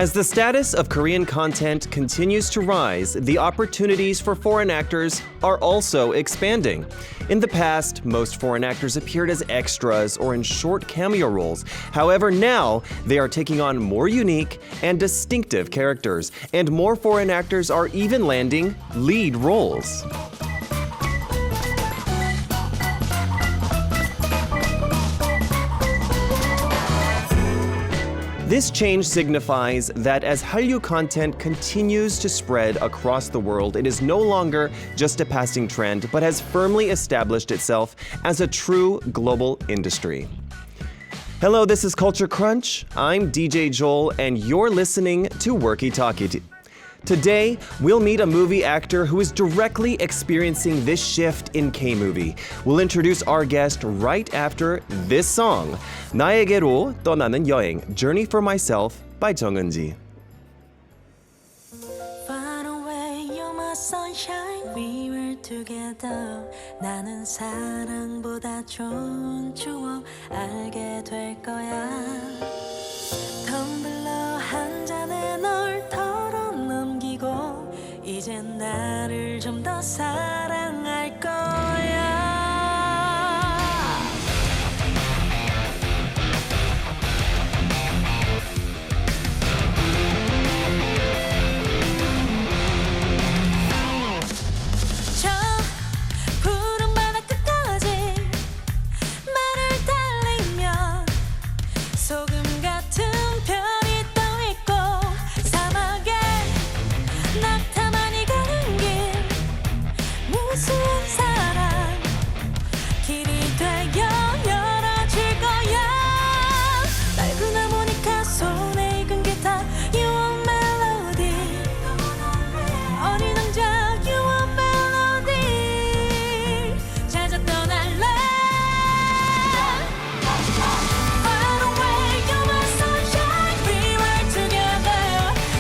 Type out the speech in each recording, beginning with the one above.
As the status of Korean content continues to rise, the opportunities for foreign actors are also expanding. In the past, most foreign actors appeared as extras or in short cameo roles. However, now they are taking on more unique and distinctive characters, and more foreign actors are even landing lead roles. This change signifies that as Hallyu content continues to spread across the world, it is no longer just a passing trend, but has firmly established itself as a true global industry. Hello, this is Culture Crunch. I'm DJ Joel, and you're listening to Workie Talkie. Today, we'll meet a movie actor who is directly experiencing this shift in K-movie. We'll introduce our guest right after this song, 나에게로 떠나는 여행, Journey for Myself by 정은지. Far away, you're my sunshine. We were together. 나는 사랑보다 좋은 추억 알게 될 거야. 텀블러 한 잔에 널 털어넘기고 이젠 나를 좀 더 사랑할 거야. 저 푸른 바다 끝까지 말을 달리면 소금 같은 별이 떠 있고 사막에 낙타만이 가는 길 무수한 사랑 길이 되어 열어질 거야. 낡은 하모니카 손에 익은 기타 You want melody 어린 왕자 You want melody 찾아 떠날래. Far away you're my sunshine We were together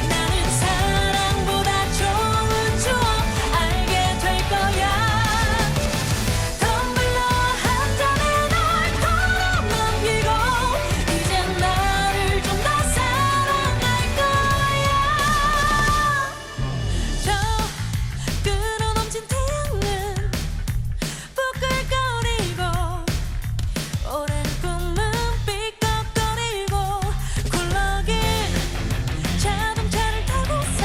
나는 사랑보다 좋은 추억 알게 될 거야. 텀블러 한 잔에 널 털어넘기고 이젠 나를 좀 더 사랑할 거야. 저 끌어넘친 태양은 부글거리고 오랜 꿈은 삐걱거리고 굴러긴 자동차를 타고서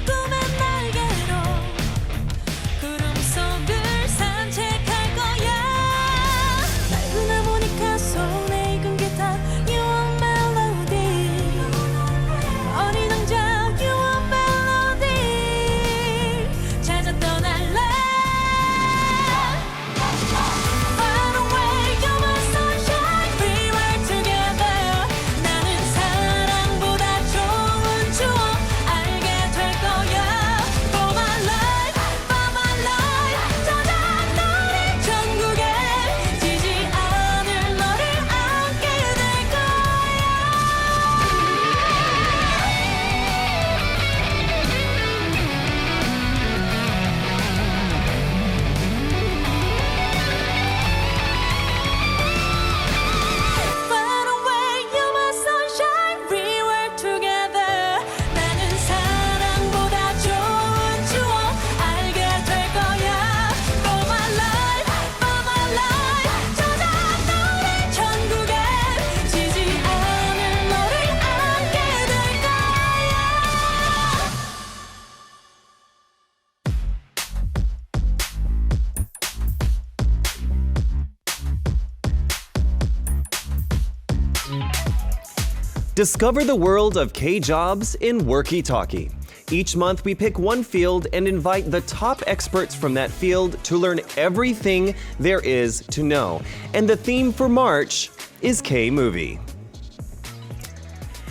꿈의 날개로 구름 속을 산책할 거야. 낡은 하모니카 손에 익은 기타 You want melody 어린 왕자 You want melody 찾아 떠날래. Far away you're my sunshine We were together 나는 사랑보다 좋은 추억 알게 될 거야. For my life 찾아 너를 천국에 지지 않을 너를 안게 될 거야. Far away, you're my sunshine. We were together. 나는 사랑보다 좋은 추억 알게 될 거야. For my life 찾아 너를 천국에 지지 않을 너를 안게 될 거야. Discover the world of K-jobs in Workie Talkie. Each month, we pick one field and invite the top experts from that field to learn everything there is to know. And the theme for March is K-movie.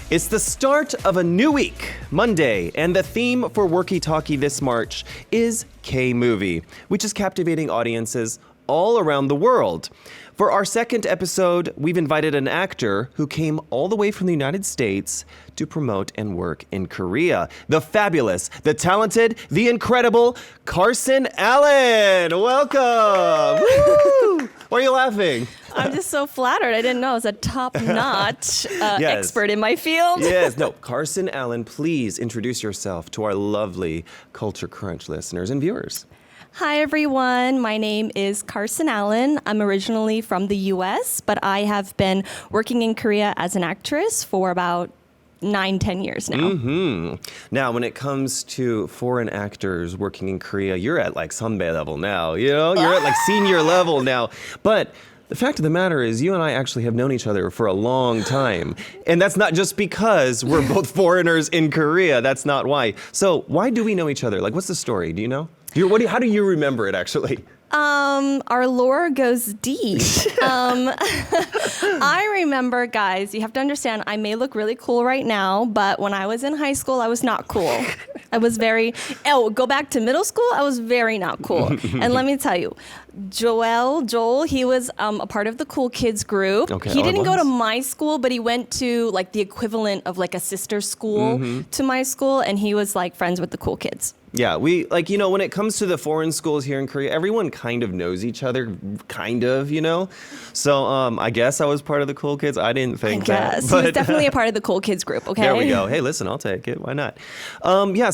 It's the start of a new week, Monday, and the theme for Workie Talkie this March is K-movie, which is captivating audiences all around the world. For our second episode, we've invited an actor who came all the way from the United States to promote and work in Korea. The fabulous, the talented, the incredible Carson Allen. Welcome. Woo! Why are you laughing? I'm just so flattered. I didn't know I was a top-notch expert in my field. Yes. No, Carson Allen, please introduce yourself to our lovely Culture Crunch listeners and viewers. Hi, everyone. My name is Carson Allen. I'm originally from the U.S., but I have been working in Korea as an actress for about 9-10 years now. Mm-hmm. Now, when it comes to foreign actors working in Korea, you're at like 선배 level now, you know? You're at like senior level now. But the fact of the matter is you and I actually have known each other for a long time. And that's not just because we're both foreigners in Korea. That's not why. So why do we know each other? Like, what's the story? Do you know? How do you remember it, actually? Our lore goes deep. I remember, guys, you have to understand, I may look really cool right now, but when I was in high school, I was not cool. I was go back to middle school, I was very not cool. And let me tell you, Joel, he was a part of the cool kids group. Okay, he didn't go to my school, but he went to like the equivalent of like a sister school to my school, and he was like friends with the cool kids. Yeah, we, like, you know, when it comes to the foreign schools here in Korea, everyone kind of knows each other, kind of, you know? So I guess I was part of the cool kids. I didn't think that. He was definitely a part of the cool kids group, okay? There we go. Hey, listen, I'll take it. Why not?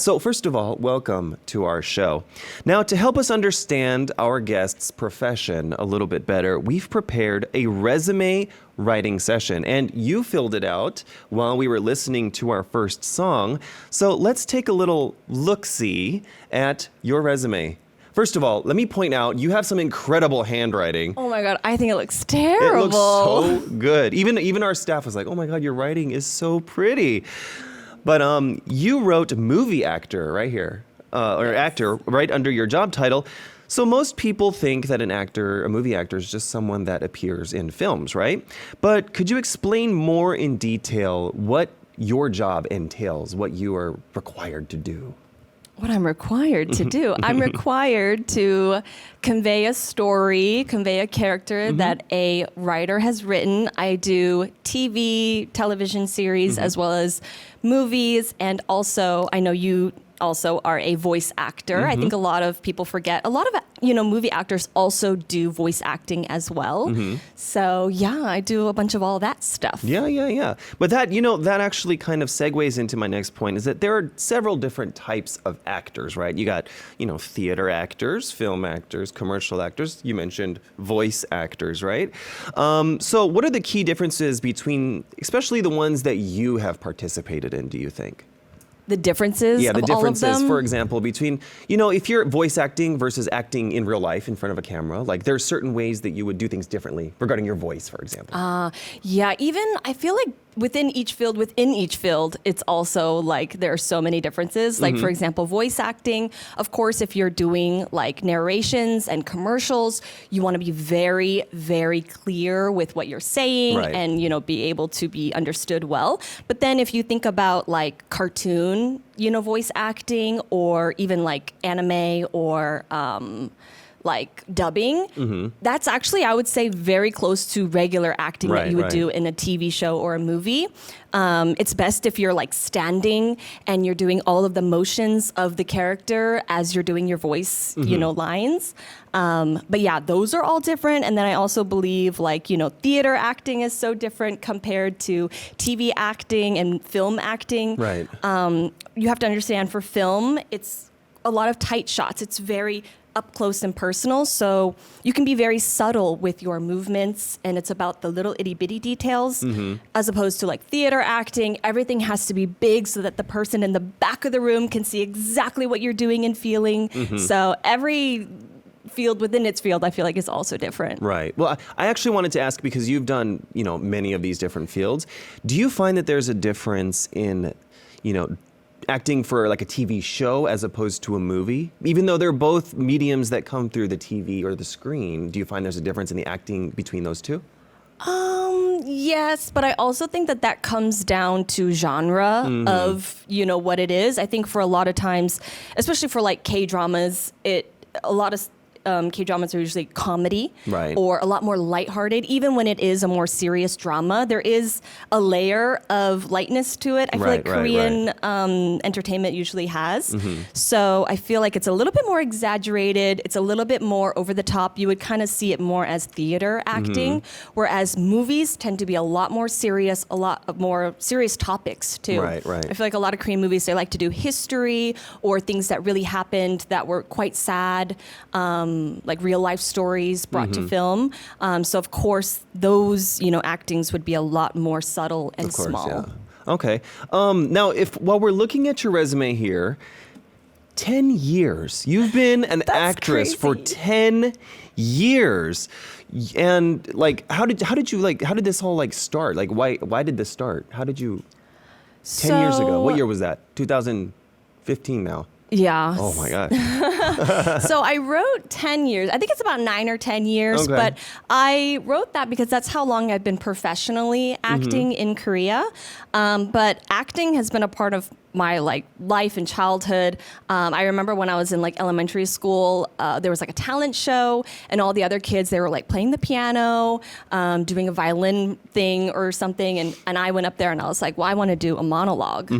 So first of all, welcome to our show. Now, to help us understand our guest's profession a little bit better, we've prepared a resume writing session, and you filled it out while we were listening to our first song. So let's take a little look-see at your resume. First of all, let me point out, you have some incredible handwriting. Oh my God, I think it looks terrible. It looks so good. Even our staff was like, oh my God, your writing is so pretty. But you wrote movie actor right here, or actor right under your job title. So most people think that a movie actor is just someone that appears in films, right? But could you explain more in detail what your job entails, what you are required to do? What I'm required to do? I'm required to convey a story, convey a character that a writer has written. I do TV, television series, as well as movies, and also I know you also are a voice actor. I think a lot of people forget. A lot of movie actors also do voice acting as well. So yeah, I do a bunch of all that stuff. Yeah. But that actually kind of segues into my next point, is that there are several different types of actors, right? You got, theater actors, film actors, commercial actors. You mentioned voice actors, right? So what are the key differences between, especially the ones that you have participated in, do you think? The differences the of differences, all of them? for example, between, if you're voice acting versus acting in real life in front of a camera, like there's certain ways that you would do things differently regarding your voice, for example. Even I feel like within each field, it's also like there are so many differences. Like, for example, voice acting, of course, if you're doing like narrations and commercials, you want to be very, very clear with what you're saying and, be able to be understood well. But then if you think about like cartoon, voice acting, or even like anime or like dubbing, that's actually, I would say, very close to regular acting that you would do in a TV show or a movie. It's best if you're like standing and you're doing all of the motions of the character as you're doing your voice, lines. But yeah, those are all different. And then I also believe like, theater acting is so different compared to TV acting and film acting. Right. You have to understand, for film, it's a lot of tight shots. It's very up close and personal, so you can be very subtle with your movements, and it's about the little itty bitty details, as opposed to like theater acting. Everything has to be big so that the person in the back of the room can see exactly what you're doing and feeling. So every field within its field, I feel like, is also different. Right. Well, I actually wanted to ask, because you've done, many of these different fields. Do you find that there's a difference in, acting for like a TV show as opposed to a movie? Even though they're both mediums that come through the TV or the screen, do you find there's a difference in the acting between those two? Yes, but I also think that comes down to genre of, what it is. I think for a lot of times, especially for like K-dramas, a lot of K-dramas are usually comedy Right. or a lot more lighthearted. Even when it is a more serious drama, there is a layer of lightness to it. I feel like Korean entertainment usually has. So I feel like it's a little bit more exaggerated. It's a little bit more over the top. You would kind of see it more as theater acting, whereas movies tend to be a lot more serious, a lot of more serious topics too. Right. I feel like a lot of Korean movies, they like to do history or things that really happened that were quite sad, like real life stories brought to film. So of course, those, actings would be a lot more subtle and Of course, small. yeah. Okay. Now, while we're looking at your resume here, 10 years. You've been an actress for crazy. 10 years. And how did this all start? Why did this start? How did you 10 years ago? What year was that? 2015 now. Yeah. Oh my God. So I wrote 10 years. I think it's about 9 or 10 years, Okay. but I wrote that because that's how long I've been professionally acting in Korea. But acting has been a part of my life and childhood. I remember when I was in elementary school, there was a talent show, and all the other kids, they were playing the piano, doing a violin thing or something, and I went up there and I was like, well, I want to do a monologue.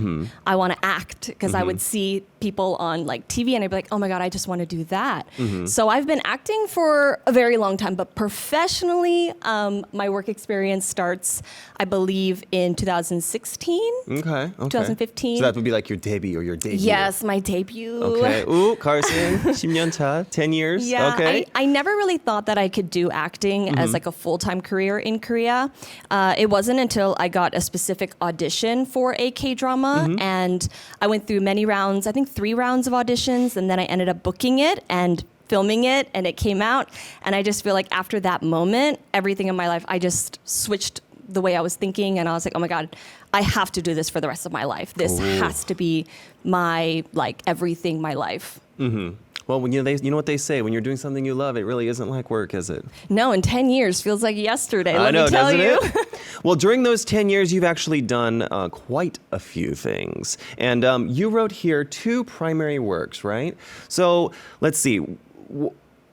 I want to act, because I would see people on TV and I'd be like, oh my God, I just want to do that. So I've been acting for a very long time, but professionally, my work experience starts, I believe, in 2016. Okay. 2015. So that would be your debut or your debut. Yes, my debut. Okay. Ooh, Carson, 10년 차, 10 years. Yeah, Okay. I never really thought that I could do acting as a full-time career in Korea. It wasn't until I got a specific audition for a K-drama, and I went through many rounds, I think 3 rounds of auditions, and then I ended up booking it and filming it, and it came out. And I just feel like after that moment, everything in my life, I just switched the way I was thinking, and I was like, oh my God, I have to do this for the rest of my life. This has to be my everything, my life. Well, you know what they say, when you're doing something you love, it really isn't like work, is it? No, in 10 years feels like yesterday. I Let know, me tell doesn't you. it? Well, during those 10 years, you've actually done quite a few things. And you wrote here 2 primary works, right? So let's see.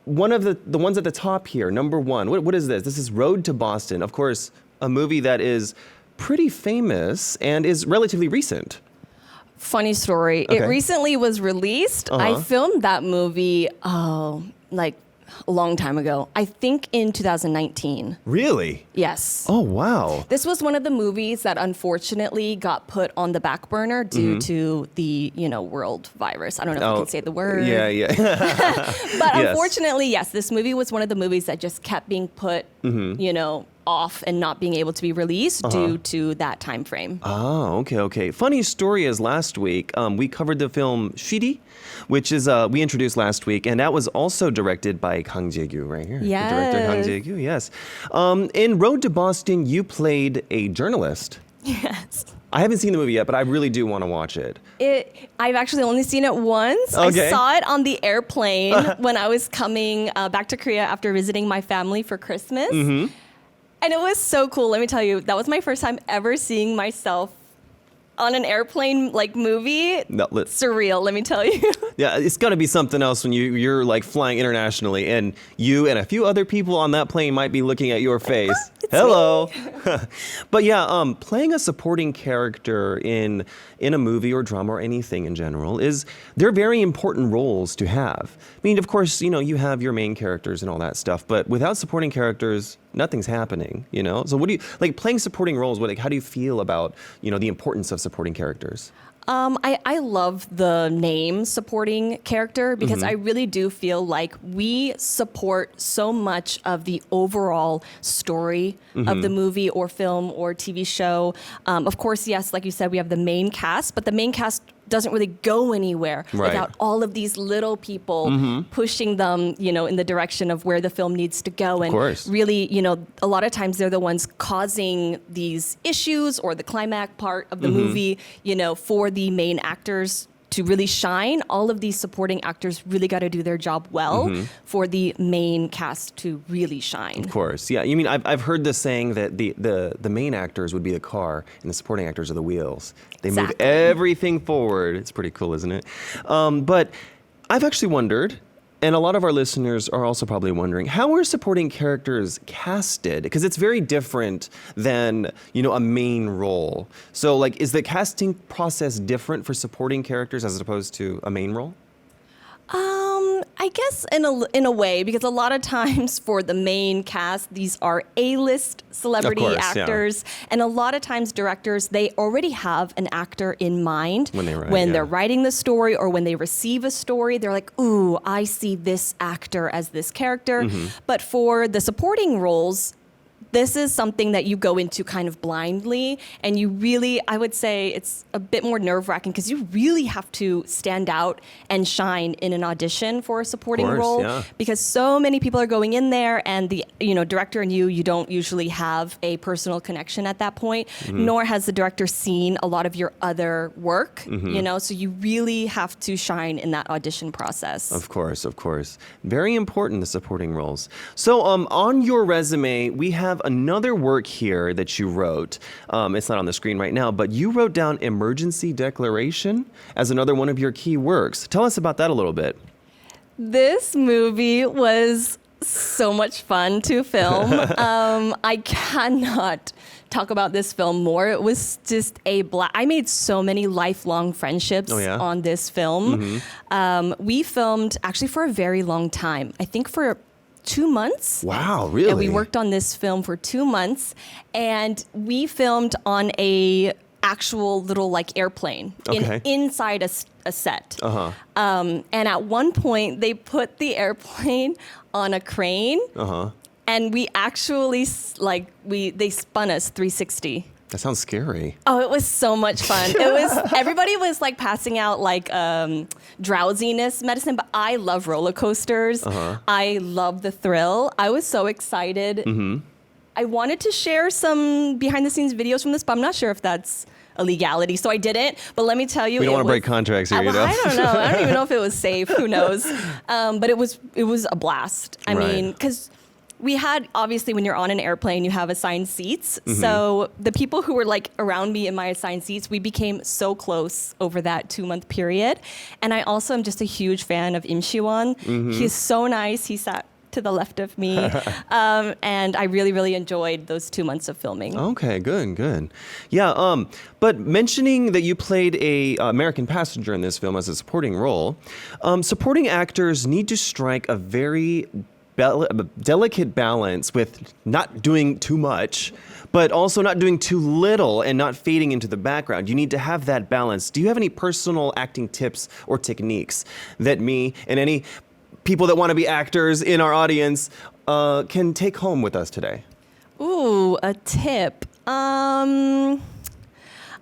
One of the ones at the top here, number 1, what is this? This is Road to Boston. Of course, a movie that is pretty famous and is relatively recent. Funny story. Okay. It recently was released. I filmed that movie, a long time ago. I think in 2019. Really? Yes. Oh, wow. This was one of the movies that unfortunately got put on the back burner due to the, world virus. I don't know if I can say the word. Yeah. But Yes. unfortunately, yes, this movie was one of the movies that just kept being put, off and not being able to be released due to that time frame. Oh, okay. Funny story is last week, we covered the film Shiri, which is we introduced last week, and that was also directed by Kang Jae-gyu right here. Yes. The director Kang Jae-gyu, yes. In Road to Boston, you played a journalist. Yes. I haven't seen the movie yet, but I really do want to watch it. I've actually only seen it once. Okay. I saw it on the airplane when I was coming back to Korea after visiting my family for Christmas. And it was so cool. Let me tell you, that was my first time ever seeing myself on an airplane movie. Surreal, let me tell you. Yeah, it's got to be something else when you're flying internationally, and you and a few other people on that plane might be looking at your face. Hello. But yeah, playing a supporting character in a movie or drama or anything in general they're very important roles to have. I mean, of course, you have your main characters and all that stuff, but without supporting characters, nothing's happening, So what do you playing supporting roles? How do you feel about, the importance of supporting characters? I love the name supporting character because I really do feel like we support so much of the overall story of the movie or film or TV show. Of course, yes, like you said, we have the main cast, but the main cast doesn't really go anywhere without all of these little people pushing them, in the direction of where the film needs to go. And really, a lot of times they're the ones causing these issues or the climax part of the movie, for the main actors to really shine. All of these supporting actors really got to do their job well for the main cast to really shine. Of course, yeah. You mean I've heard the saying that the main actors would be the car and the supporting actors are the wheels. They move everything forward. It's pretty cool, isn't it? But I've actually wondered, And a lot of our listeners are also probably wondering, how are supporting characters casted? Because it's very different than, a main role. So, is the casting process different for supporting characters as opposed to a main role? I guess in a way, because a lot of times for the main cast, these are A-list celebrity Of course, yeah. actors, and a lot of times directors, they already have an actor in mind When they write, they're writing the story or when they receive a story. They're like, "Ooh, I see this actor as this character." Mm-hmm. But for the supporting roles, this is something that you go into kind of blindly, and you really, I would say it's a bit more nerve-wracking because you really have to stand out and shine in an audition for a supporting role, yeah. because so many people are going in there, and the director and you don't usually have a personal connection at that point, nor has the director seen a lot of your other work, so you really have to shine in that audition process. Of course. Very important, the supporting roles. So on your resume, we have another work here that you wrote. It's not on the screen right now, but you wrote down Emergency Declaration as another one of your key works. Tell us about that a little bit. This movie was so much fun to film. I cannot talk about this film more. It was just a blast. I made so many lifelong friendships on this film. We filmed actually for a very long time. I think for 2 months. Wow, really? And we worked on this film for 2 months, and we filmed on a actual little airplane inside a set. And at one point, they put the airplane on a crane, and we actually they spun us 360. That sounds scary. Oh, it was so much fun. Everybody was passing out drowsiness medicine, but I love roller coasters. I love the thrill. I was so excited. I wanted to share some behind the scenes videos from this, but I'm not sure if that's a legality, so I didn't. But let me tell you, we don't want to break contracts here, I don't know. I don't even know if it was safe. Who knows? But it was a blast. I mean, because we had, obviously, when you're on an airplane, you have assigned seats. So the people who were around me in my assigned seats, we became so close over that 2-month period. And I also am just a huge fan of Im Siwon. He's so nice. He sat to the left of me. And I really, really enjoyed those 2 months of filming. Okay, good. Yeah, but mentioning that you played a American passenger in this film as a supporting role, supporting actors need to strike a very delicate balance with not doing too much, but also not doing too little and not fading into the background. You need to have that balance. Do you have any personal acting tips or techniques that me and any people that want to be actors in our audience can take home with us today? Ooh, a tip.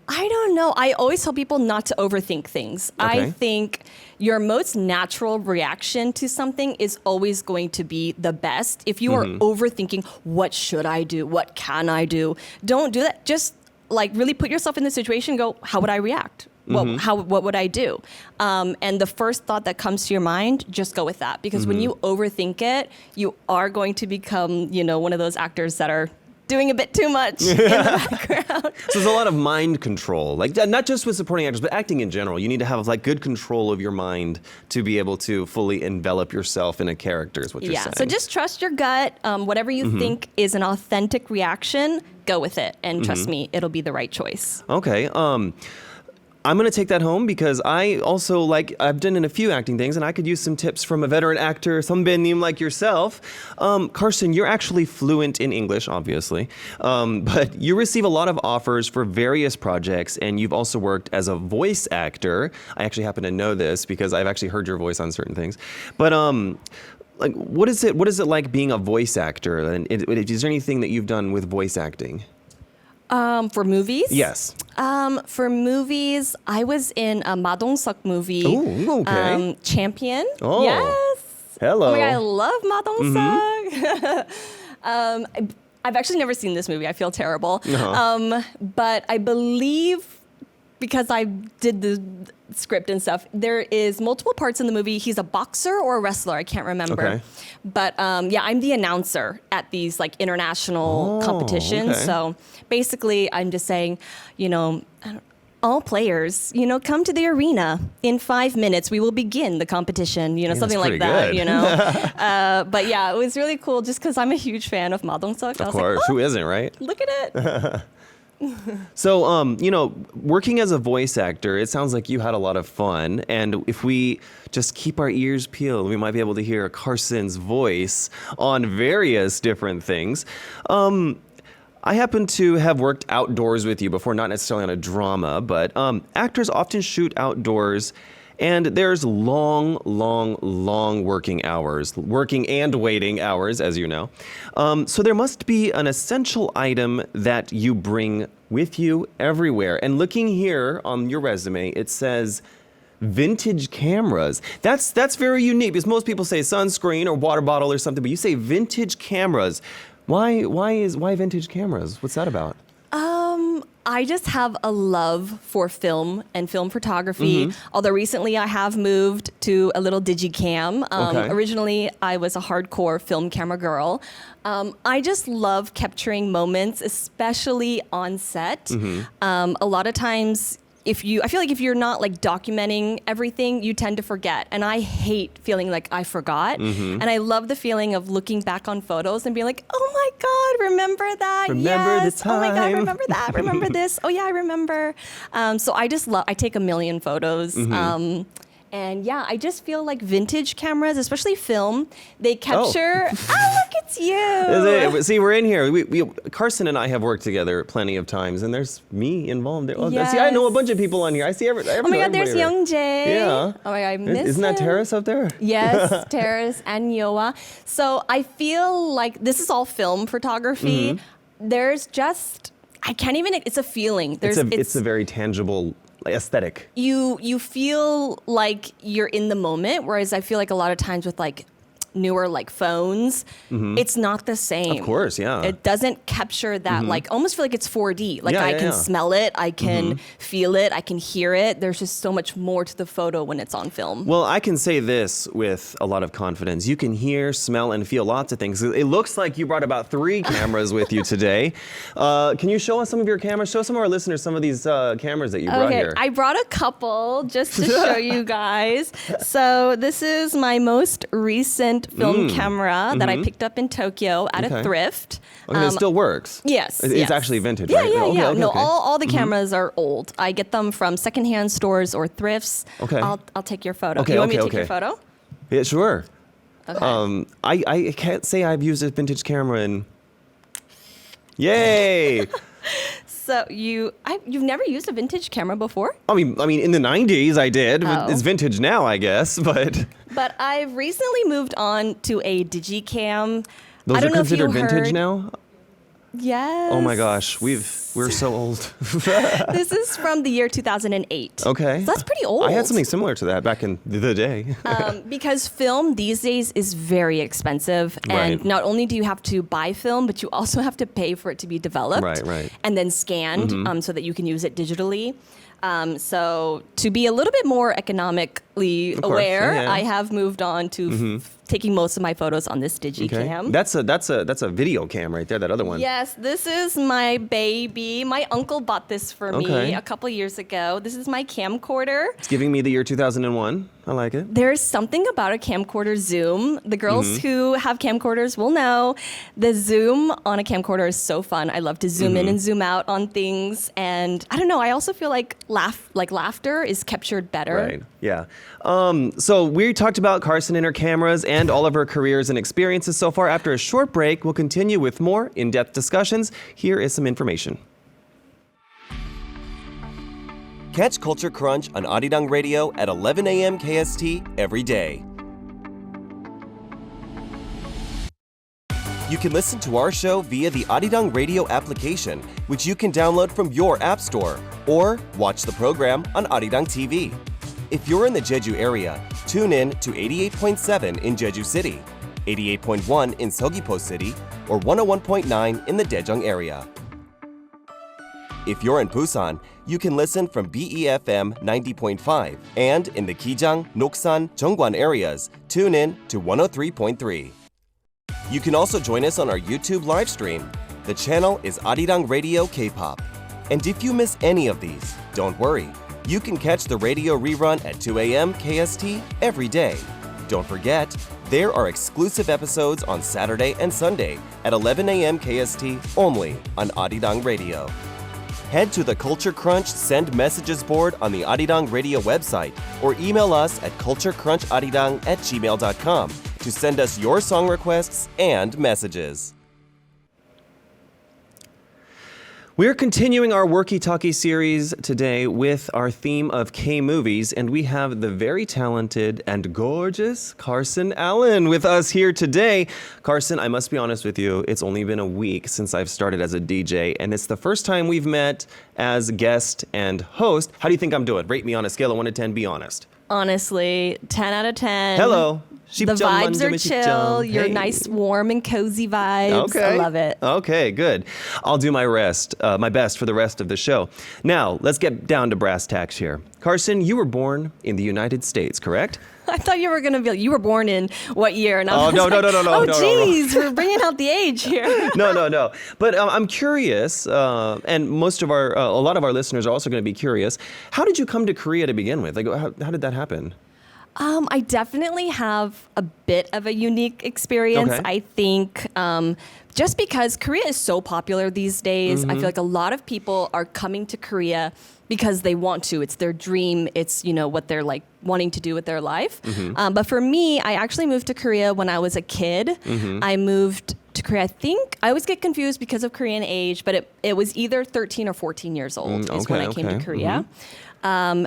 I don't know. I always tell people not to overthink things. Okay. I think your most natural reaction to something is always going to be the best. If you are overthinking, what should I do? What can I do? Don't do that. Just really put yourself in the situation and go, how would I react? What would I do? And the first thought that comes to your mind, just go with that. Because when you overthink it, you are going to become, one of those actors that are doing a bit too much in the background. So there's a lot of mind control, not just with supporting actors, but acting in general. You need to have good control of your mind to be able to fully envelop yourself in a character, is what you're saying. So just trust your gut. Whatever you think is an authentic reaction, go with it. And trust me, it'll be the right choice. Okay. I'm going to take that home because I also I've done in a few acting things, and I could use some tips from a veteran actor, 선배님 like yourself. Carson, you're actually fluent in English, obviously, but you receive a lot of offers for various projects, and you've also worked as a voice actor. I actually happen to know this because I've actually heard your voice on certain things. But what is it like being a voice actor? And is there anything that you've done with voice acting? For movies? Yes. For movies, I was in a Ma Dong-seok movie. Oh, okay. Champion. Oh. Yes. Hello. Oh my God, I love Ma Dong-seok. I've actually never seen this movie. I feel terrible. But I believe, because I did the script and stuff, there is multiple parts in the movie. He's a boxer or a wrestler. I can't remember. Okay. But I'm the announcer at these international competitions. Okay. So basically, I'm just saying, a all players, come to the arena. In 5 minutes, we will begin the competition, something like that, good. But yeah, it was really cool just because I'm a huge fan of 마동석. Of course, who isn't, right? Look at it. So, working as a voice actor, it sounds like you had a lot of fun. And if we just keep our ears peeled, we might be able to hear Carson's voice on various different things. I happen to have worked outdoors with you before, not necessarily on a drama, but actors often shoot outdoors. And there's long working hours, working and waiting hours, as you know. So there must be an essential item that you bring with you everywhere. And looking here on your resume, it says vintage cameras. That's very unique because most people say sunscreen or water bottle or something, but you say vintage cameras. Why vintage cameras? What's that about? I just have a love for film and film photography. Although recently I have moved to a little digicam. Okay. Originally I was a hardcore film camera girl. I just love capturing moments, especially on set. A lot of times, I feel like if you're not like documenting everything, you tend to forget. And I hate feeling like I forgot. And I love the feeling of looking back on photos and being like, oh my God, remember that? Remember yes. the time. Oh my God, remember that? Remember this? Oh yeah, I remember. So I just I take a million photos. And yeah, I just feel like vintage cameras, especially film, they capture. Oh, look, it's you. Is it? See, we're in here. Carson and I have worked together plenty of times, and there's me involved. Oh, Yes. See, I know a bunch of people on here. I see everybody. Oh my God, there's everybody. Youngjae. Yeah. Oh my God, I miss Isn't that him. Terrace up there? Yes, Terrace and Yoa. So I feel like this is all film photography. There's just, I can't even, it's a feeling. It's a very tangible aesthetic. You feel like you're in the moment, whereas I feel like a lot of times with like newer like phones, it's not the same. Of course, yeah. It doesn't capture that like almost feel like it's 4D. Like Yeah, I yeah, can yeah. smell it, I can feel it, I can hear it. There's just so much more to the photo when it's on film. Well, I can say this with a lot of confidence. You can hear, smell, and feel lots of things. It looks like you brought about 3 cameras with you today. Can you show us some of your cameras? Show some of our listeners some of these cameras that you brought here. I brought a couple just to show you guys. So this is my most recent film camera that I picked up in Tokyo at a thrift. Okay, it still works. Yes. It's yes. actually vintage, Yeah, right? yeah, Okay, yeah. okay, No, okay. all the cameras are old. I get them from secondhand stores or thrifts. Okay. I'll take your photo. Okay, You want me to okay, take your okay. photo? Yeah, sure. Okay. I can't say I've used a vintage camera in... Yay! So you've never used a vintage camera before? I mean, in the 90s I did. Oh. It's vintage now, I guess, but... But I've recently moved on to a digicam. Those I don't are know if you considered vintage heard. now? Yes. Oh my gosh, we're so old. This is from the year 2008. Okay. So that's pretty old. I had something similar to that back in the day. Because film these days is very expensive. And Right. not only do you have to buy film, but you also have to pay for it to be developed. Right. And then scanned so that you can use it digitally. So to be a little bit more economically course, aware, yeah. I have moved on to taking most of my photos on this digicam. That's a video cam right there, that other one. Yes, this is my baby. My uncle bought this for Okay. me a couple years ago. This is my camcorder. It's giving me the year 2001. I like it. There's something about a camcorder zoom. The girls who have camcorders will know the zoom on a camcorder is so fun. I love to zoom in and zoom out on things. And I don't know, I also feel like laughter is captured better. Right. Yeah. So we talked about Carson and her cameras and all of her careers and experiences so far. After a short break, we'll continue with more in-depth discussions. Here is some information. Catch Culture Crunch on ARIRANG Radio at 11 a.m. KST every day. You can listen to our show via the ARIRANG Radio application, which you can download from your app store, or watch the program on ARIRANG TV. If you're in the Jeju area, tune in to 88.7 in Jeju City, 88.1 in Seogwipo City, or 101.9 in the Daejeong area. If you're in Busan, you can listen from BEFM 90.5, and in the Kijang, Noksan, Jeongwan areas, tune in to 103.3. You can also join us on our YouTube live stream. The channel is ARIRANG Radio K-pop. And if you miss any of these, Don't worry, you can catch the radio rerun at 2 a.m. KST every day. Don't forget, there are exclusive episodes on Saturday and Sunday at 11 a.m. KST only on ARIRANG Radio. Head to the Culture Crunch Send Messages board on the ARIRANG Radio website or email us at culturecruncharirang@gmail.com to send us your song requests and messages. We're continuing our Workie Talkie series today with our theme of K-movies, and we have the very talented and gorgeous Carson Allen with us here today. Carson, I must be honest with you, it's only been a week since I've started as a DJ, and it's the first time we've met as guest and host. How do you think I'm doing? Rate me on a scale of 1 to 10, be honest. Honestly, 10 out of 10. Hello. The vibes are chill. You're nice, warm, and cozy vibes. Okay. I love it. Okay, good. I'll do my best for the rest of the show. Now, let's get down to brass tacks here. Carson, you were born in the United States, correct? I thought you were going to be like, you were born in what year? And I was no. Oh, geez, we're bringing out the age here. No. But I'm curious, and a lot of our listeners are also going to be curious. How did you come to Korea to begin with? Like, how did that happen? I definitely have a bit of a unique experience. Okay. I think just because Korea is so popular these days, I feel like a lot of people are coming to Korea because they want to. It's their dream. It's, what they're like wanting to do with their life. But for me, I actually moved to Korea when I was a kid. I moved to Korea, I think, I always get confused because of Korean age, but it was either 13 or 14 years old is when I came to Korea.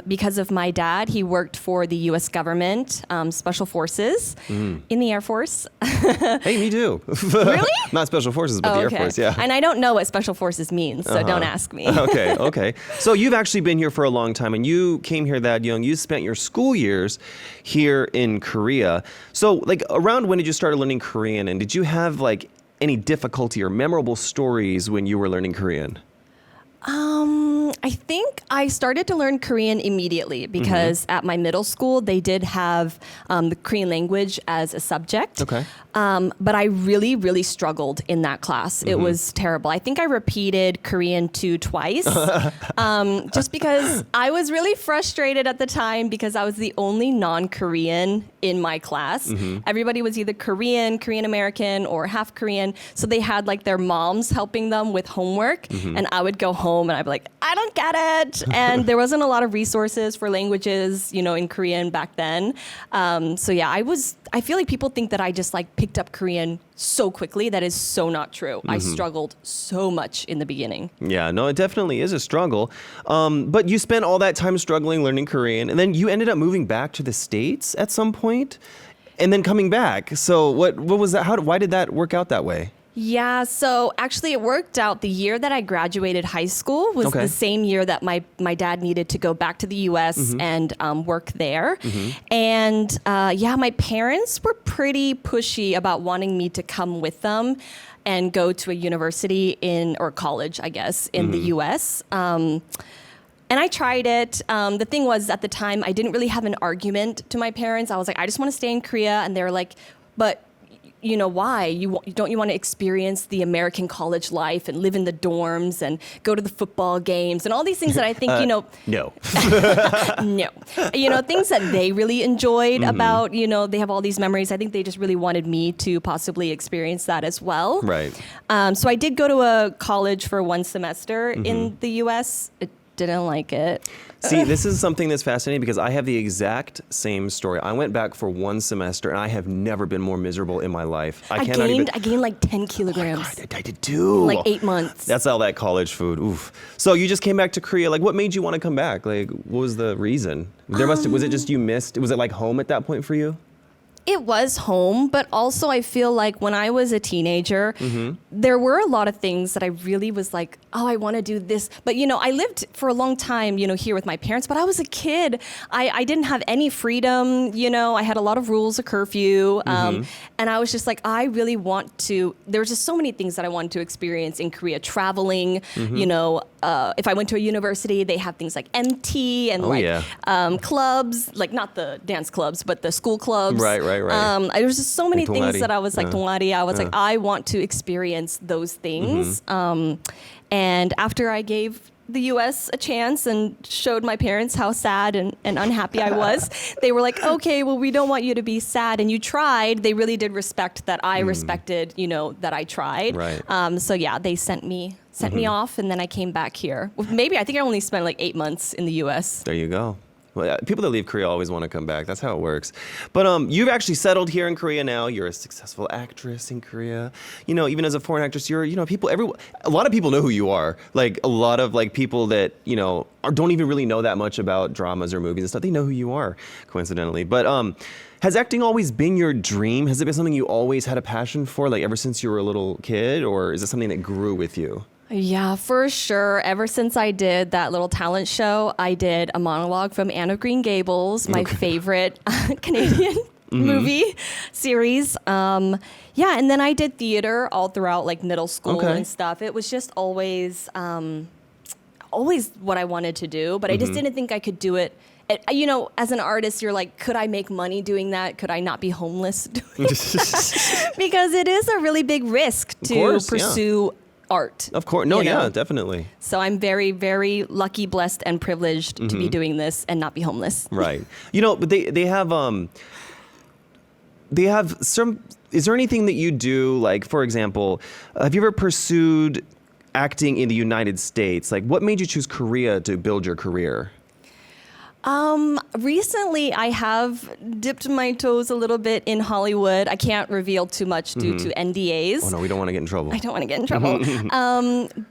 Because of my dad, he worked for the U.S. government, Special Forces, in the Air Force. Hey, me too. Really? Not Special Forces, but the Air Force, yeah. And I don't know what Special Forces means, so don't ask me. Okay. So you've actually been here for a long time, and you came here that young. You spent your school years here in Korea. So, like, around when did you start learning Korean, and did you have, like, any difficulty or memorable stories when you were learning Korean? I think I started to learn Korean immediately because at my middle school, they did have the Korean language as a subject. Okay. But I really, really struggled in that class. It was terrible. I think I repeated Korean 2 twice just because I was really frustrated at the time because I was the only non-Korean in my class. Everybody was either Korean, Korean American, or half Korean. So they had like their moms helping them with homework. And I would go home and I'd be like, I don't get it. And there wasn't a lot of resources for languages, in Korean back then. So yeah, I feel like people think that I just like picked up Korean so quickly. That is so not true. I struggled so much in the beginning. Yeah, no, it definitely is a struggle. But you spent all that time struggling learning Korean, and then you ended up moving back to the States at some point, and then coming back. So what was that? Why did that work out that way? Yeah, so actually it worked out. The year that I graduated high school was the same year that my dad needed to go back to the U.S. and work there. And my parents were pretty pushy about wanting me to come with them and go to a university or college, I guess, in the U.S. And I tried it. The thing was, at the time, I didn't really have an argument to my parents. I was like, I just want to stay in Korea. And they were like, but why? Don't you want to experience the American college life and live in the dorms and go to the football games and all these things that I think, No. No. Things that they really enjoyed about, they have all these memories. I think they just really wanted me to possibly experience that as well. Right. So I did go to a college for 1 semester in the U.S. Didn't like it. See, this is something that's fascinating because I have the exact same story. I went back for 1 semester and I have never been more miserable in my life. I gained like 10 kilograms. Oh my God, I did too. Like 8 months. That's all that college food. Oof. So you just came back to Korea. Like, what made you want to come back? Like, what was the reason? Was it just you missed? Was it like home at that point for you? It was home, but also I feel like when I was a teenager, there were a lot of things that I really was like, oh, I want to do this. But, I lived for a long time, here with my parents, but I was a kid. I didn't have any freedom, I had a lot of rules, a curfew. And I was just like, I really want to, there was just so many things that I wanted to experience in Korea. Traveling, if I went to a university, they have things like MT and clubs, like not the dance clubs, but the school clubs. Right. There was just so many things that I was like, 동아리, I was Yeah. like, I want to experience those things. And after I gave the US a chance and showed my parents how sad and unhappy I was. They were like, okay, well, we don't want you to be sad. And you tried. They really did respect that I respected, that I tried. Right. So yeah, they sent me off, and then I came back here. Maybe I think I only spent like 8 months in the US. There you go. Well, people that leave Korea always want to come back. That's how it works. But you've actually settled here in Korea now. You're a successful actress in Korea. Even as a foreign actress, you're, a lot of people know who you are. Like a lot of like people that, don't even really know that much about dramas or movies and stuff. They know who you are, coincidentally. But has acting always been your dream? Has it been something you always had a passion for, like ever since you were a little kid? Or is it something that grew with you? Yeah, for sure. Ever since I did that little talent show, I did a monologue from Anne of Green Gables, my favorite Canadian movie series. And then I did theater all throughout like middle school and stuff. It was just always what I wanted to do, but I just didn't think I could do it. As an artist, you're like, could I make money doing that? Could I not be homeless doing that? Because it is a really big risk to pursue art. Of course. No, yeah, definitely. So I'm very, very lucky, blessed, and privileged to be doing this and not be homeless. Right. But they have some, is there anything that you do, like, for example, have you ever pursued acting in the United States? Like, what made you choose Korea to build your career? Recently, I have dipped my toes a little bit in Hollywood. I can't reveal too much due to NDAs. Oh, no, we don't want to get in trouble. I don't want to get in trouble.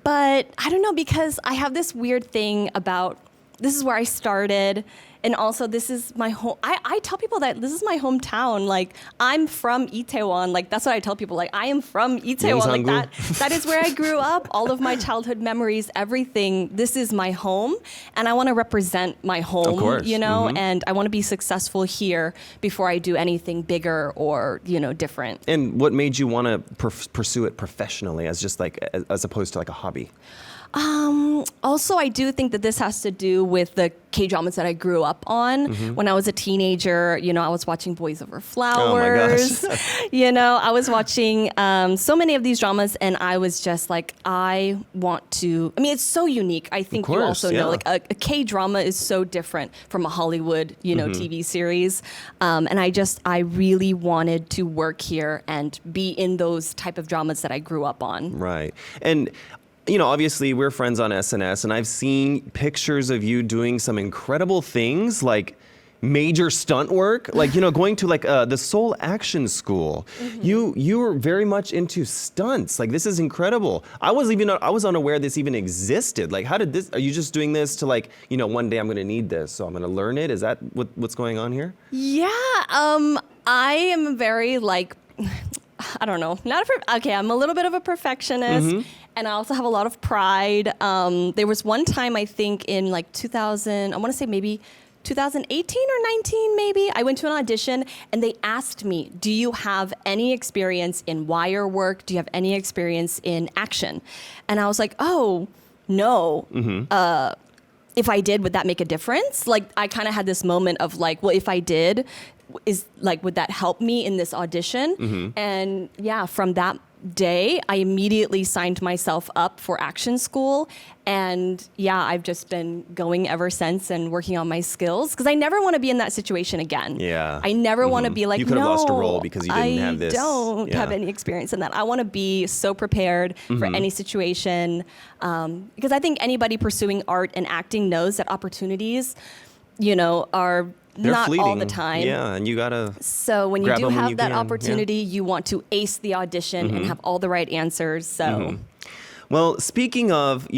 But I don't know, because I have this weird thing about, this is where I started. And also, this is my home. I tell people that this is my hometown. Like, I'm from Itaewon. Like, that's what I tell people. Like, I am from Itaewon. Like, that is where I grew up. All of my childhood memories, everything. This is my home. And I want to represent my home, of course. And I want to be successful here before I do anything bigger or, different. And what made you want to pursue it professionally as just like, as opposed to like a hobby? Also, I do think that this has to do with the K-dramas that I grew up on. When I was a teenager, I was watching Boys Over Flowers. Oh my gosh. I was watching so many of these dramas, and I was just like, I want to. I mean, it's so unique. I think you also know, like a K-drama is so different from a Hollywood, TV series. And I really wanted to work here and be in those type of dramas that I grew up on. Right. And obviously we're friends on SNS, and I've seen pictures of you doing some incredible things, like major stunt work, like, going to like the Seoul Action School. You were very much into stunts. Like, this is incredible. I was unaware this even existed. Like, are you just doing this to like, one day I'm going to need this, so I'm going to learn it? Is that what's going on here? Yeah. I am very like, I don't know. I'm a little bit of a perfectionist, and I also have a lot of pride. There was one time, I think in like 2000, I want to say maybe 2018 or 19 maybe, I went to an audition and they asked me, do you have any experience in wire work? Do you have any experience in action? And I was like, oh, no. If I did, would that make a difference? Like, I kind of had this moment of like, well, if I did, would that help me in this audition? And yeah, from that day, I immediately signed myself up for action school. And yeah, I've just been going ever since and working on my skills, because I never want to be in that situation again. Yeah. I never want to be like, you could have lost a role because you didn't have this. I don't have any experience in that. I want to be so prepared for any situation, because I think anybody pursuing art and acting knows that opportunities, are They're not fleeting. all the time. Yeah, and you gotta. So when you grab do them when have you that can. opportunity, you want to ace the audition and have all the right answers. So. Well, speaking of,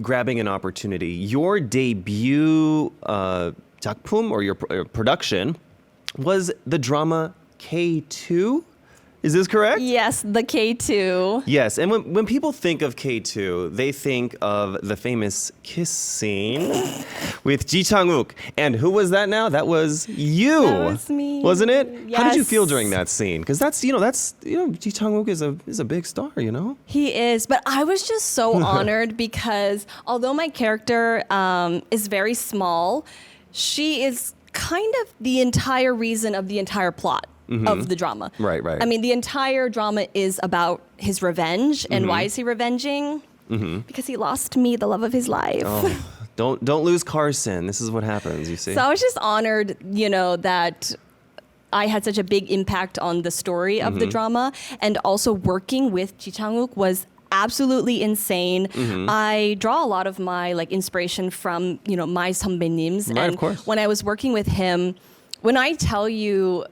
grabbing an opportunity, your debut 작품 or your production was the drama K2. Is this correct? Yes, the K2. Yes, and when people think of K2, they think of the famous kiss scene with Ji Chang-wook. And who was that now? That was you. That was me. Wasn't it? Yes. How did you feel during that scene? Because that's Ji Chang-wook is a big star, He is, but I was just so honored because although my character is very small, she is kind of the entire reason of the entire plot. Of the drama. Right. I mean, the entire drama is about his revenge. And why is he revenging? because he lost me, the love of his life. Don't lose Carson. This is what happens, you see. So I was just honored, that I had such a big impact on the story of the drama, and also working with Ji Chang-wook was absolutely insane. I draw a lot of my inspiration from my 선배님s, right, and of course. when I was working with him, when I tell you,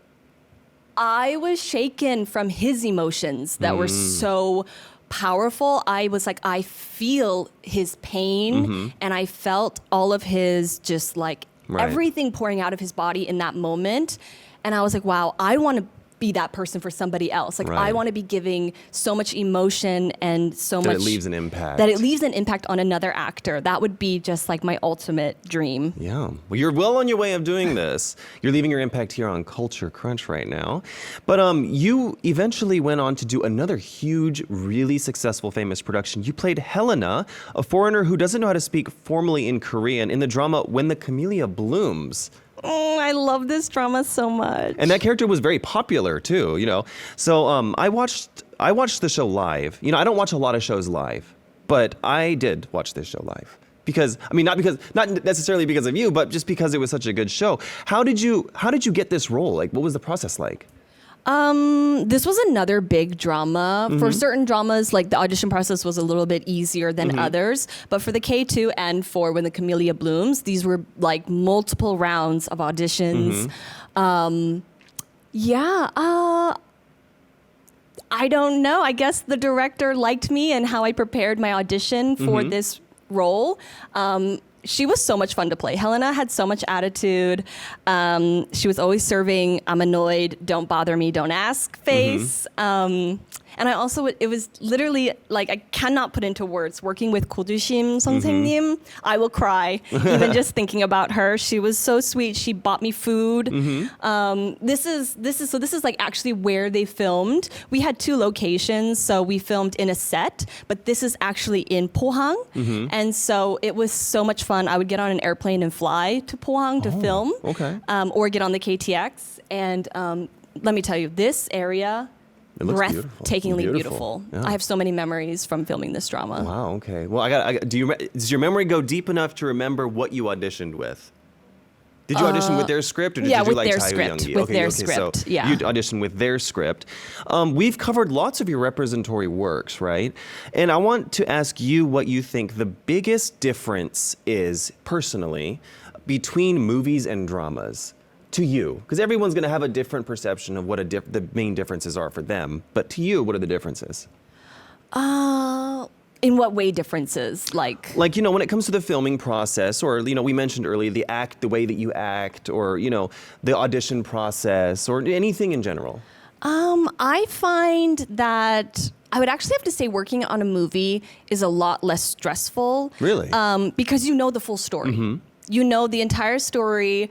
I was shaken from his emotions that were so powerful. I was like, I feel his pain, and I felt all of his just everything pouring out of his body in that moment. And I was like, wow, I want to be that person for somebody else. I Right. want to be giving so much emotion and so That much it leaves an impact. that it leaves an impact on another actor. That would be just my ultimate dream. Yeah. Well, you're well on your way of doing this. You're leaving your impact here on Culture Crunch right now. But you eventually went on to do another huge, really successful, famous production. You played Helena, a foreigner who doesn't know how to speak formally in Korean, in the drama When the Camellia Blooms. I love this drama so much. And that character was very popular too, So I watched the show live. I don't watch a lot of shows live, but I did watch this show live. Because not necessarily because of you, but just because it was such a good show. How did you get this role? What was the process like? This was another big drama. For certain dramas, the audition process was a little bit easier than others. But for the K2 and for When the Camellia Blooms, these were multiple rounds of auditions. I don't know. I guess the director liked me and how I prepared my audition for this role. She was so much fun to play. Helena had so much attitude. She was always serving, I'm annoyed, don't bother me, don't ask face. And I also, it was literally I cannot put into words. Working with 고두심 선생님, I will cry even just thinking about her. She was so sweet. She bought me food. This is actually where they filmed. We had 2 locations, so we filmed in a set, but this is actually in Pohang, and so it was so much fun. I would get on an airplane and fly to Pohang to film, or get on the KTX. And let me tell you, this area. It looks breathtakingly beautiful. Yeah. I have so many memories from filming this drama. Wow. Okay. Well, does your memory go deep enough to remember what you auditioned with? Did you audition with their script, or did you with like their Tae script. Youngi? With their script. So yeah. you auditioned with their script. We've covered lots of your representatory works, right? And I want to ask you what you think the biggest difference is, personally, between movies and dramas. To you, because everyone's going to have a different perception of what the main differences are for them. But to you, what are the differences? In what way differences? When it comes to the filming process, or we mentioned earlier the way that you act, or the audition process, or anything in general. I find that I would actually have to say working on a movie is a lot less stressful. Really? Because you know the full story. You know the entire story.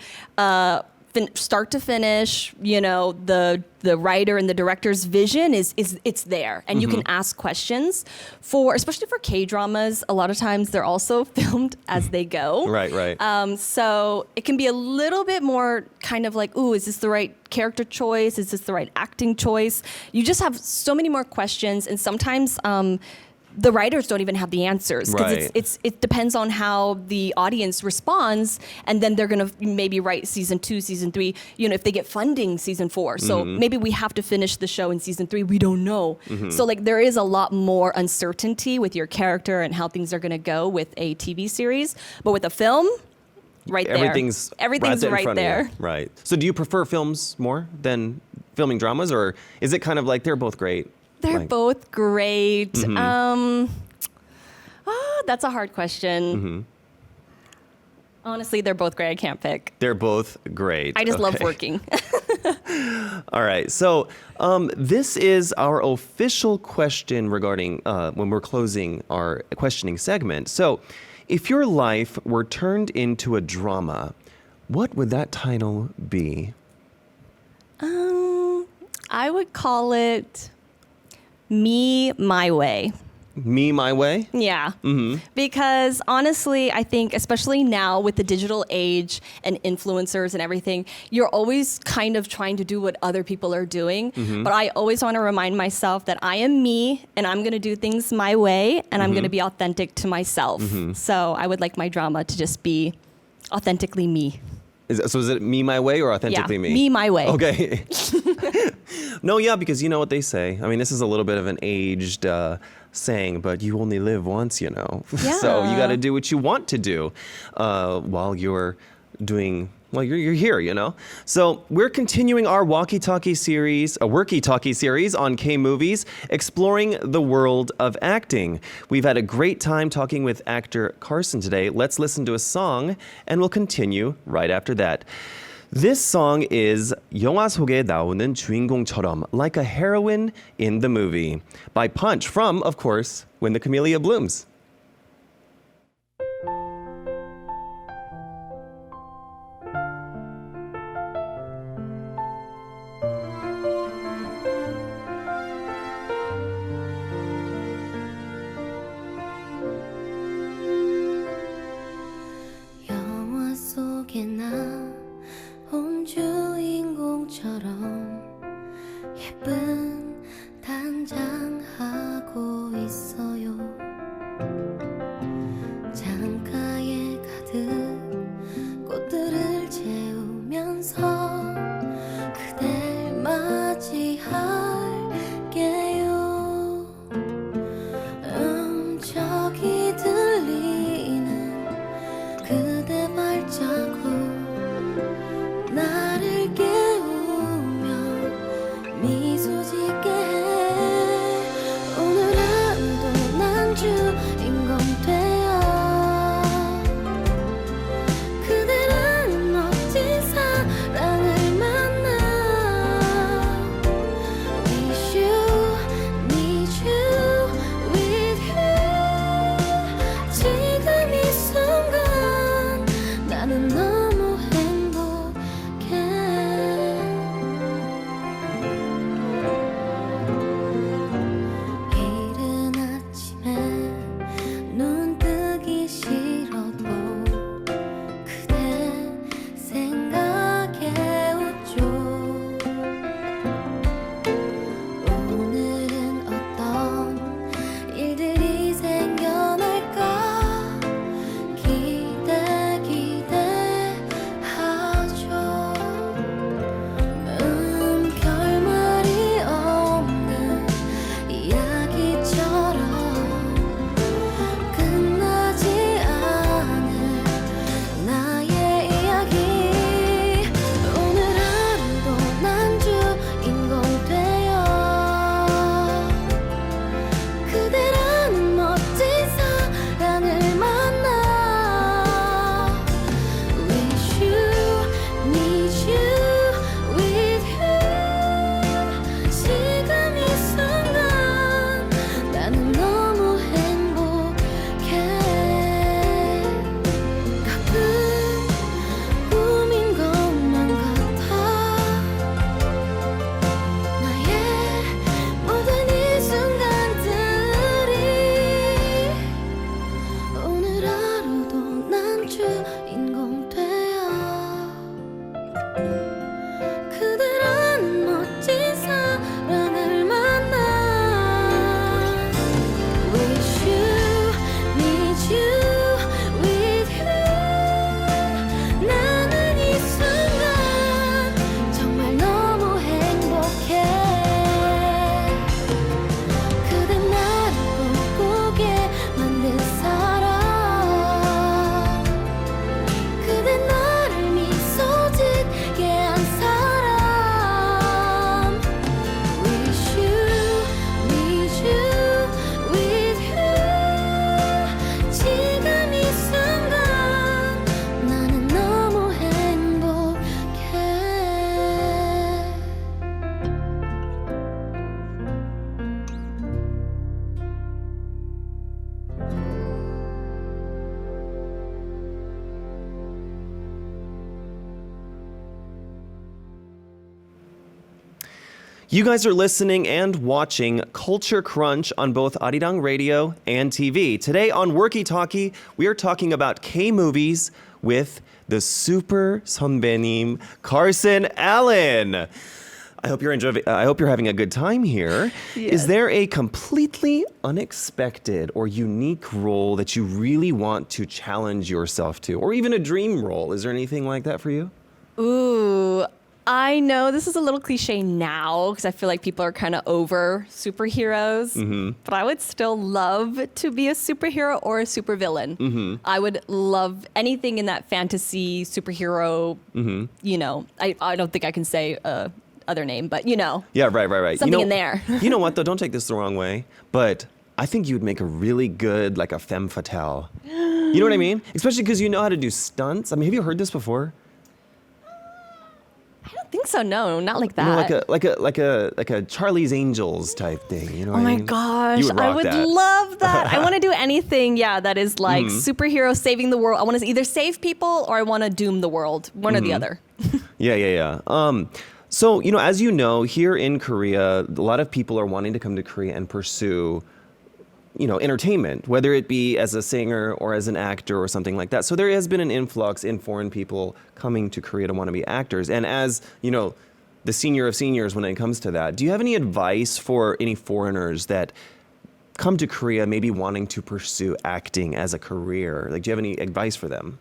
Start to finish, the writer and the director's vision it's there, and you can ask questions. Especially for K-dramas, a lot of times they're also filmed as they go. Right. So it can be a little bit more kind of ooh, is this the right character choice? Is this the right acting choice? You just have so many more questions, and sometimes the writers don't even have the answers, because it depends on how the audience responds, and then they're going to maybe write season 2, season 3, if they get funding, season 4. So maybe we have to finish the show in season 3. We don't know. So there is a lot more uncertainty with your character and how things are going to go with a TV series. But with a film, everything's right there. Right. So do you prefer films more than filming dramas, or is it kind of they're both great? They're both great. That's a hard question. Honestly, they're both great. I can't pick. They're both great. I just love working. All right. So this is our official question regarding when we're closing our questioning segment. So if your life were turned into a drama, what would that title be? I would call it Me, My Way. Me, my way? Yeah. Because honestly, I think, especially now with the digital age and influencers and everything, you're always kind of trying to do what other people are doing. But I always want to remind myself that I am me and I'm going to do things my way and I'm going to be authentic to myself. So I would like my drama to just be authentically me. So is it me, my way or authentically Yeah, me? me, my way. Okay. No, yeah, because you know what they say. I mean, this is a little bit of an aged saying, but you only live once, you know. Yeah. So you got to do what you want to do while you're doing. Well, you're here, you know. So we're continuing our Workie Talkie series on K-movies, exploring the world of acting. We've had a great time talking with actor Carson today. Let's listen to a song, and we'll continue right after that. This song is 영화 속에 나오는 주인공처럼, like a heroine in the movie, by Punch from, of course, When the Camellia Blooms. 영화 속에 나온 주인공처럼 예쁜 단장하고 있어요. You guys are listening and watching Culture Crunch on both ARIRANG Radio and TV. Today on Workie Talkie, we are talking about K-movies with the super 선배님 Carson Allen. I hope you're having a good time here. Yes. Is there a completely unexpected or unique role that you really want to challenge yourself to, or even a dream role? Is there anything like that for you? Ooh, I know this is a little cliche now because I feel like people are kind of over superheroes, but I would still love to be a superhero or a supervillain. I would love anything in that fantasy superhero, you know, I don't think I can say other name, but you know. Yeah, right. Something in there. You know what, though? Don't take this the wrong way, but I think you would make a really good, like a femme fatale. You know what I mean? Especially because you know how to do stunts. I mean, have you heard this before? I don't think so. No, not like that. You know, like a Charlie's Angels type thing. You know what Oh I my mean? gosh, You would I rock would that. love that. I want to do anything, that is like superhero saving the world. I want to either save people or I want to doom the world. One or the other. Yeah. So, you know, as you know, here in Korea, a lot of people are wanting to come to Korea and pursue, you know, entertainment, whether it be as a singer or as an actor or something like that. So there has been an influx in foreign people coming to Korea to want to be actors. And as, you know, the senior of seniors when it comes to that, do you have any advice for any foreigners that come to Korea maybe wanting to pursue acting as a career? Like, do you have any advice for them?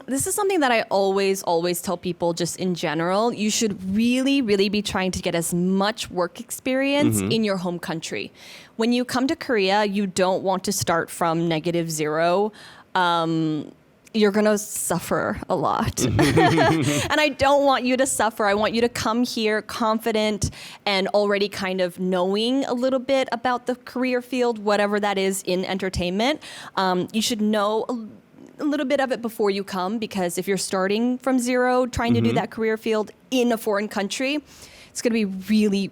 This is something that I always tell people just in general. You should really be trying to get as much work experience in your home country. When you come to Korea, you don't want to start from -0. You're going to suffer a lot. And I don't want you to suffer. I want you to come here confident and already kind of knowing a little bit about the career field, whatever that is in entertainment. You should know a little bit of it before you come, because if you're starting from 0, trying to do that career field in a foreign country, it's going to be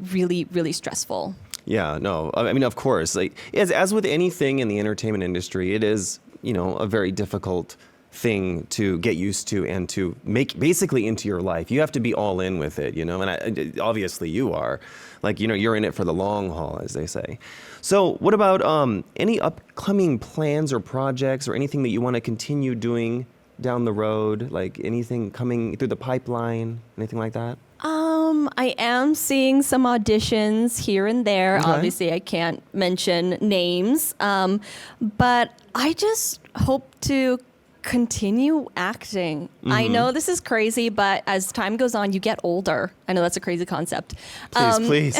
really stressful. Yeah, no, I mean, of course, like as with anything in the entertainment industry, it is, you know, a very difficult thing to get used to and to make basically into your life. You have to be all in with it, you know, and obviously you are. Like, you know, you're in it for the long haul, as they say. So what about any upcoming plans or projects or anything that you want to continue doing down the road? Like anything coming through the pipeline, anything like that? I am seeing some auditions here and there. Okay. Obviously, I can't mention names, but I just hope to continue acting. I know this is crazy, but as time goes on, you get older. I know that's a crazy concept. Please.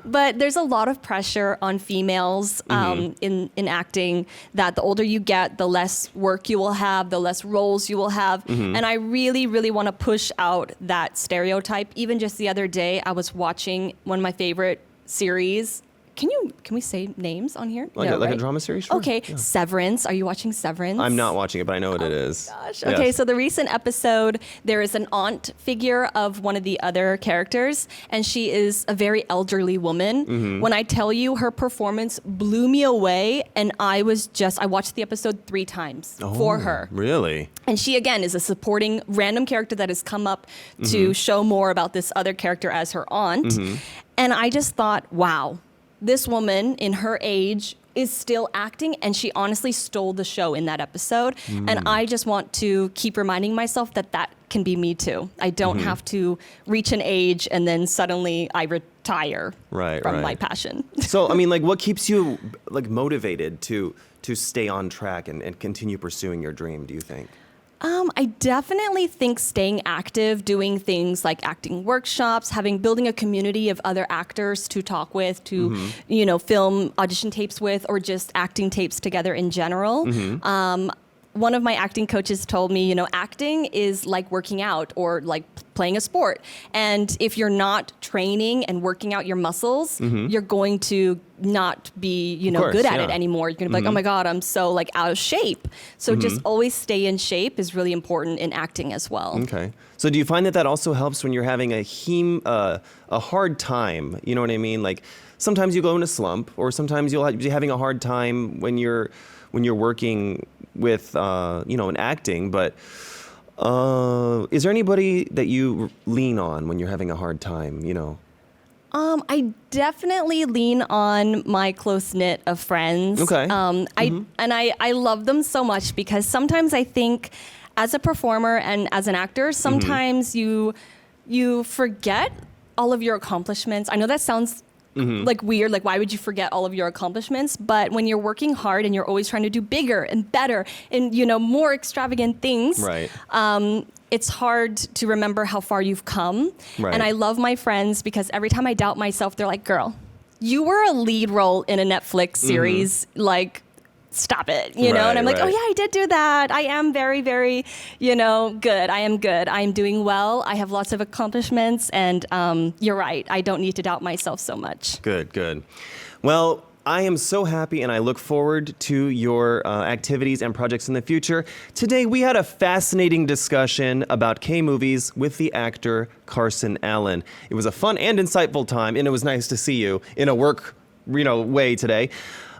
But there's a lot of pressure on females in acting, that the older you get, the less work you will have, the less roles you will have. And I really want to push out that stereotype. Even just the other day, I was watching one of my favorite series. Can we say names on here? Like, No, like a right? drama series? Sure. Okay, Yeah. Severance. Are you watching Severance? I'm not watching it, but I know what it is. Gosh. Yes. Okay, so the recent episode, there is an aunt figure of one of the other characters, and she is a very elderly woman. When I tell you, her performance blew me away, and I watched the episode 3 times for her. Really? And she, again, is a supporting random character that has come up to show more about this other character as her aunt. And I just thought, wow, this woman in her age is still acting, and she honestly stole the show in that episode. And I just want to keep reminding myself that can be me too. I don't have to reach an age and then suddenly I retire from my passion. So, I mean, like, what keeps you like motivated to stay on track and continue pursuing your dream, do you think? I definitely think staying active, doing things like acting workshops, building a community of other actors to talk with, to film audition tapes with, or just acting tapes together in general. One of my acting coaches told me, acting is like working out or like playing a sport. And if you're not training and working out your muscles, you're going to not be, good at it anymore. You're going to be like, oh my God, I'm so like out of shape. So just always stay in shape is really important in acting as well. Okay. So do you find that also helps when you're having a hard time? You know what I mean? Like sometimes you go in a slump, or sometimes you'll be having a hard time when you're working with in acting, but is there anybody that you lean on when you're having a hard time, I definitely lean on my close knit of friends. Okay. I love them so much because sometimes I think as a performer and as an actor, sometimes you forget all of your accomplishments. I know that sounds like weird, like why would you forget all of your accomplishments? But when you're working hard and you're always trying to do bigger and better and more extravagant things, Right. It's hard to remember how far you've come. Right. And I love my friends because every time I doubt myself, they're like, girl, you were a lead role in a Netflix series. Like, stop it, you know? Right, And I'm like, oh right. yeah, I did do that. I am very, very, good. I am good. I am doing well. I have lots of accomplishments. And you're right. I don't need to doubt myself so much. Good. Well, I am so happy and I look forward to your activities and projects in the future. Today, we had a fascinating discussion about K-movies with the actor Carson Allen. It was a fun and insightful time, and it was nice to see you in a work way today.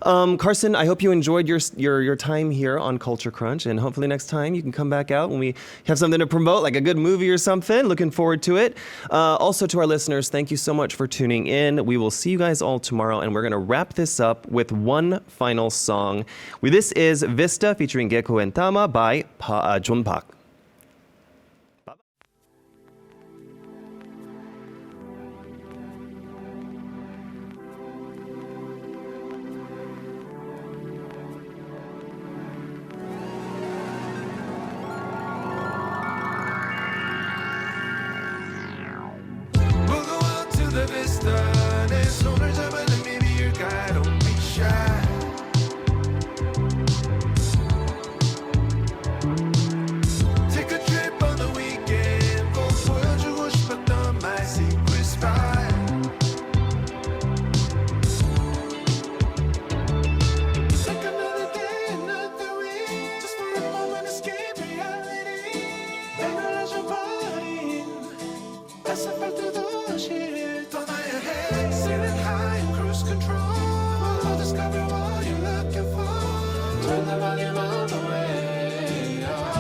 Carson, I hope you enjoyed your time here on Culture Crunch, and hopefully next time you can come back out when we have something to promote, like a good movie or something. Looking forward to it. Also to our listeners, thank you so much for tuning in. We will see you guys all tomorrow, and we're going to wrap this up with one final song. This is Vista featuring Gecko and Tama by John Park. The vista, 내 손을 잡아 let me be your guide, don't be shy. Take a trip on the weekend, 꼭 보여주고 싶었던 my secret spot. Take another day, another week, just for a moment escape reality. 내가 잊어버린 따스한 도시. Sailing high in cruise control, we'll discover what you're looking for. Turn the volume all the way up.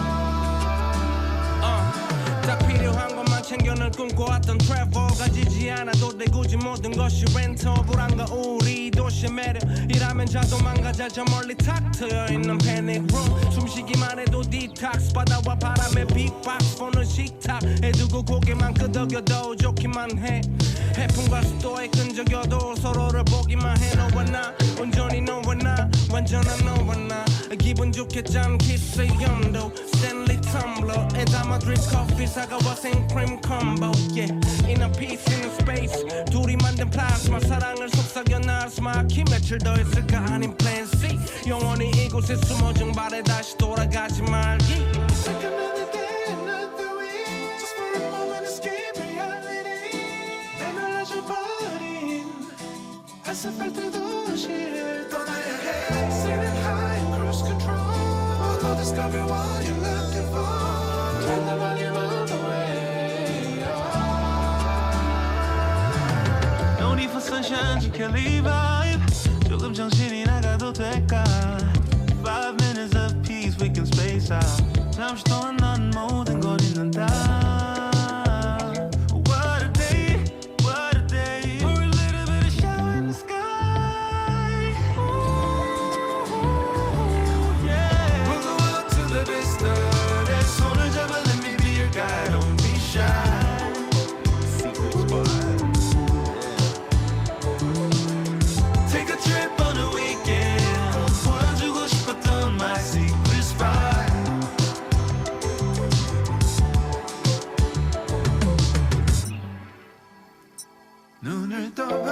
딱 필요한 것만 챙겨 늘 꿈꿔왔던 travel 가지지 않아도 돼 굳이 모든 것이 렌터 불안과 우리 도시의 매력 이라면 자도망가 저 멀리 탁 트여있는 panic room 숨쉬기만 해도 detox 바다와 바람의 beatbox 보는 식탁에 두고 고개만 끄덕여도 좋기만 해 해풍과 습도에 끈적여도 서로를 보기만 해 너와 나 온전히 너와 나 완전한 너와 나 기분 좋게 짠 키스의 염도 Stanley Tumbler에 담아 drip coffee 사과와 생크림 combo yeah in a piece in a space 둘이 만든 플라즈마 사랑을 속삭여 나스마키 며칠 더 있을까 아닌 plan C 영원히 이곳에 숨어 증발해 다시 돌아가지 말기 Take another day, another week, just for a moment escape reality. 내가 잊어버린 아스팔트 도시를 떠나야 해. Sailing high in cruise control, we'll discover what you're looking for. Turn the volume all the way up. No need for sunshine, 지켜리 vibe. 조금 정신이 나가도 될까? 5 minutes of peace, we can space out. 잠시 동안 난 모든 걸 잊는다. What a day, what a day. For a little bit of shower in the sky. Ooh, yeah. We'll go up to the vista. 내 손을 잡아 let me be your guide, don't be shy. Secret spot. Take a trip on the weekend. 보여주고 싶었던 my secret spot. 눈을 떠봐